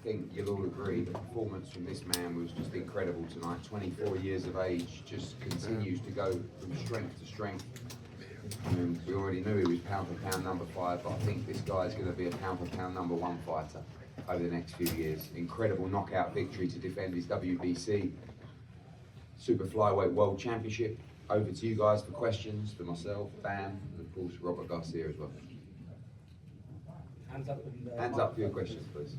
think you'll all agree the performance from this man was just incredible tonight. 24 years of age, just continues to go from strength to strength. We already knew he was pound for pound number 5, but I think this guy's going to be a pound for pound number 1 fighter over the next few years. Incredible knockout victory to defend his WBC Super Flyweight World Championship. Over to you guys for questions, for myself, Bam, and of course Robert Garcia as well. Hands up for your questions, please.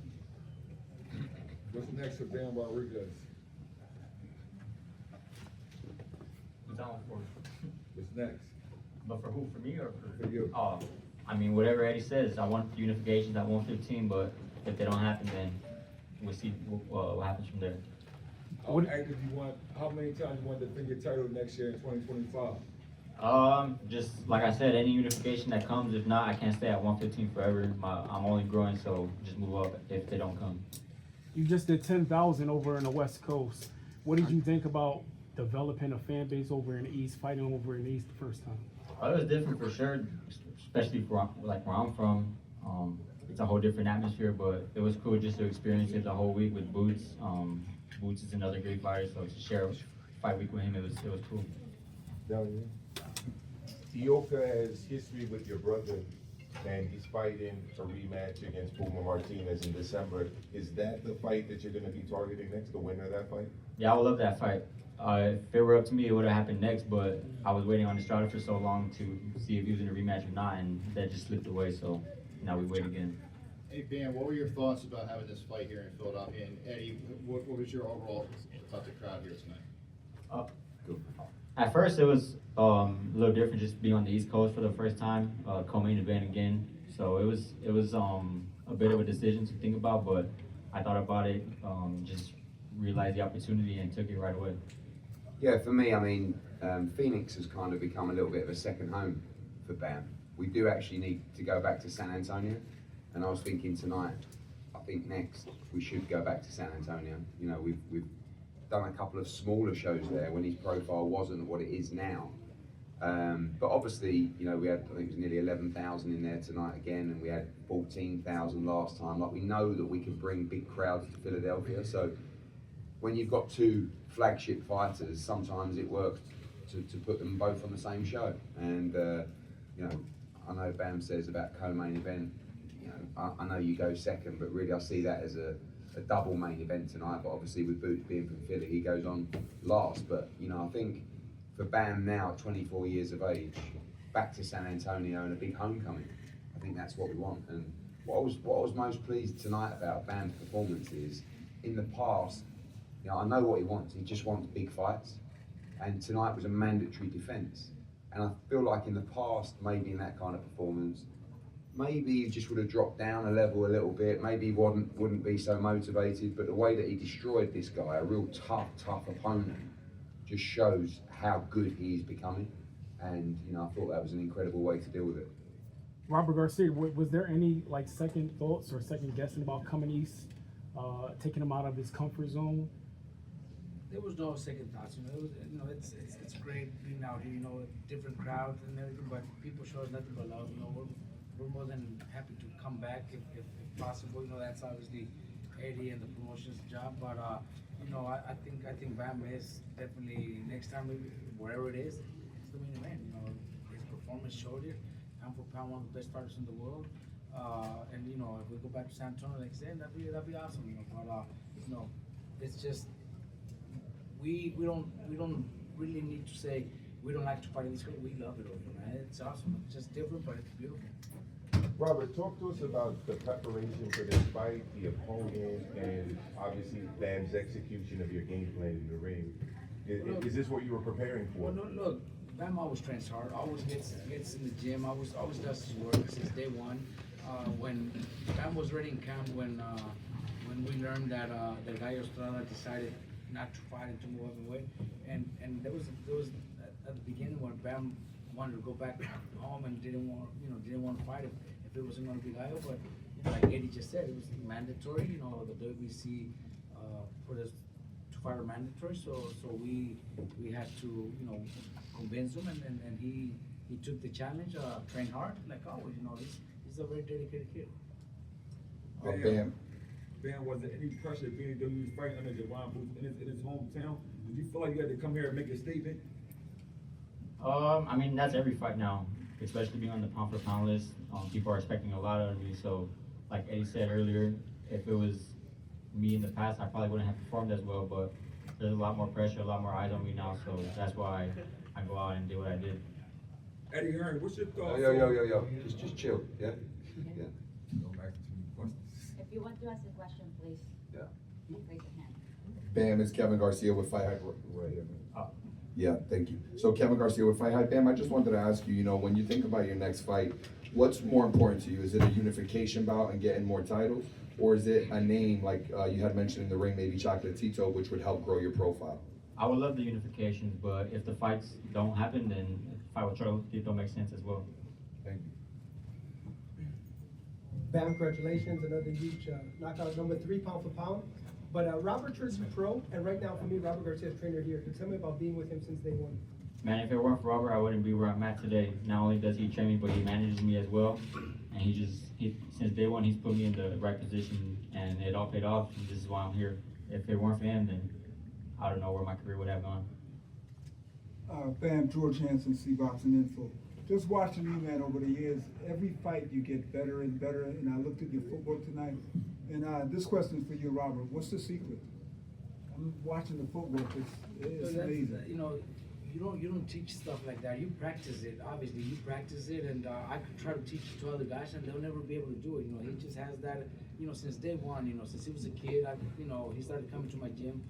What's next for Dan Rodriguez? What's next? But for who? For me or For you. I mean, whatever Eddie says. I want unifications at 115, but if they don't happen, then we'll see what happens from there. How active you want? How many times you want to defend your title next year in 2025? Just like I said, any unification that comes. If not, I can't stay at 115 forever. I'm only growing, so just move up if they don't come. You just did 10,000 over in the West Coast. What did you think about developing a fan base over in the East, fighting over in the East the first time? It was different for sure, especially for like where I'm from. It's a whole different atmosphere, but it was cool just to experience it the whole week with Boots. Boots is another great fighter, so to share a fight week with him, it was cool. Ioka has history with your brother, and he's fighting a rematch against Puma Martinez in December. Is that the fight that you're going to be targeting next, the winner of that fight? Yeah, I would love that fight. If it were up to me, it would have happened next, but I was waiting on Estrada for so long to see if he was in a rematch or not, and that just slipped away, so now we wait again. Hey, Dan, what were your thoughts about having this fight here in Philadelphia? And Eddie, what was your overall thought to the crowd here tonight? At first, it was a little different just being on the East Coast for the first time, co-main event again. So it was a bit of a decision to think about, but I thought about it, just realized the opportunity and took it right away. Yeah, for me, I mean, Phoenix has kind of become a little bit of a second home for Bam. We do actually need to go back to San Antonio, and I was thinking tonight, I think next we should go back to San Antonio. You know, we've done a couple of smaller shows there when his profile wasn't what it is now. But obviously, you know, we had, I think it was nearly 11,000 in there tonight again, and we had 14,000 last time. Like, we know that we can bring big crowds to Philadelphia, so when you've got two flagship fighters, sometimes it works to put them both on the same show. And, you know, I know Bam says about co-main event, you know, I know you go second, but really I see that as a double main event tonight. But obviously with Boots being from Philly, he goes on last. But, you know, I think for Bam now, 24 years of age, back to San Antonio and a big homecoming, I think that's what we want. And what I was most pleased tonight about Bam's performance is, in the past, you know, I know what he wants. He just wants big fights. And tonight was a mandatory defense. And I feel like in the past, maybe in that kind of performance, maybe he just would have dropped down a level a little bit. Maybe he wouldn't be so motivated. But the way that he destroyed this guy, a real tough opponent, just shows how good he is becoming. And, you know, I thought that was an incredible way to deal with it. Robert Garcia, was there any like second thoughts or second guessing about coming East, taking him out of his comfort zone? There was no second thoughts, you know. It was, you know, it's great being out here, you know, different crowds and everything, but people show us nothing but love. You know, we're more than happy to come back if possible. You know, that's obviously Eddie and the promotion's job, but you know, I think Bam is definitely next time, wherever it is, it's the main event. You know, his performance showed it. Pound for pound, one of the best fighters in the world. And you know, if we go back to San Antonio like I said, that'd be awesome. You know, but you know, it's just. We don't really need to say we don't like to fight in this way. We love it over, man. It's awesome. It's just different, but it's beautiful. Robert, talk to us about the preparation for this fight, the opponent, and obviously Bam's execution of your game plan in the ring. Is this what you were preparing for? Well, no, look, Bam always trains hard. Always gets in the gym. Always does his work since day one. When Bam was ready in camp, when we learned that Gallo Estrada decided not to fight and to move up away, and there was at the beginning when Bam wanted to go back home and didn't want to fight if it wasn't going to be Gallo, but you know, like Eddie just said, it was mandatory. You know, the WBC put us to fight mandatory, so we had to, you know, convince him, and he took the challenge, trained hard like always. You know, he's a very dedicated kid. Bam, Bam, was there any pressure being though you was fighting under Javon Booth in his hometown? Did you feel like you had to come here and make a statement? I mean, that's every fight now, especially being on the pound for pound list. People are expecting a lot out of me. So, like Eddie said earlier, if it was me in the past, I probably wouldn't have performed as well. But there's a lot more pressure, a lot more eyes on me now. So that's why I go out and do what I did. Eddie Hearn, what's your thoughts? Yo. Just chill. Yeah. Yeah. Go back to two questions. If you want to ask a question, please Yeah. raise your hand. Bam, it's Kevin Garcia with Fight Hype right here. Oh. Yeah, thank you. So Kevin Garcia with Fight Hype. Bam, I just wanted to ask you, when you think about your next fight, what's more important to you? Is it a unification bout and getting more titles? Or is it a name like you had mentioned in the ring, maybe Chocolatito, which would help grow your profile? I would love the unifications, but if the fights don't happen, then the fight with Chocolatito makes sense as well. Thank you. Bam, congratulations, another huge knockout, number 3 pound for pound. But Robert turns pro, and right now for me, Robert Garcia's trainer here. Can you tell me about being with him since day one? Man, if it weren't for Robert, I wouldn't be where I'm at today. Not only does he train me, but he manages me as well. And since day one, he's put me in the right position, and it all paid off. And this is why I'm here. If it weren't for him, then I don't know where my career would have gone. Bam, George Hansen, C-Boxing Info. Just watching you, man, over the years, every fight you get better and better, and I looked at your footwork tonight, and this question is for you, Robert. What's the secret? I'm watching the footwork, it's amazing. You don't teach stuff like that. You practice it. Obviously, you practice it, and I could try to teach it to other guys, and they'll never be able to do it. He just has that. Since day one. Since he was a kid, he started coming to my gym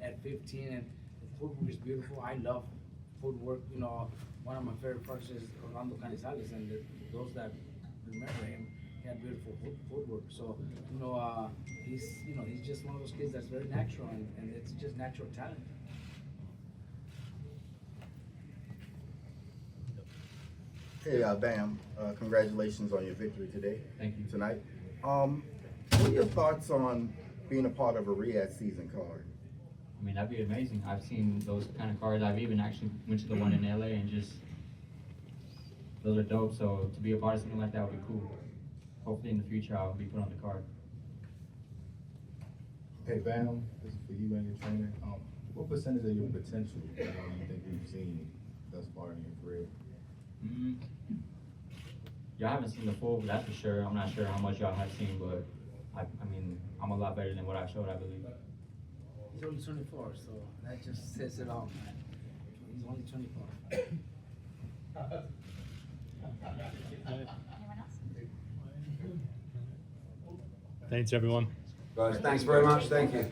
at 15, and the footwork is beautiful. I love footwork. One of my favorite fights is Orlando Canizales, and those that remember him, he had beautiful footwork. So he's just one of those kids that's very natural, and it's just natural talent. Hey, Bam, congratulations on your victory today. Thank you. Tonight. What are your thoughts on being a part of a Riyadh season card? I mean, that'd be amazing. I've seen those kind of cards. I've even actually went to the one in LA, and those are dope. So to be a part of something like that would be cool. Hopefully in the future I'll be put on the card. Hey Bam, this is for you and your trainer. What percentage of your potential do you think you've seen thus far in your career? Y'all haven't seen the full, that's for sure. I'm not sure how much y'all have seen, but I mean, I'm a lot better than what I showed, I believe. He's only 24, so that just says it all, man. He's only 24. Anyone else? Thanks, everyone. Guys, thanks very much. Thank you.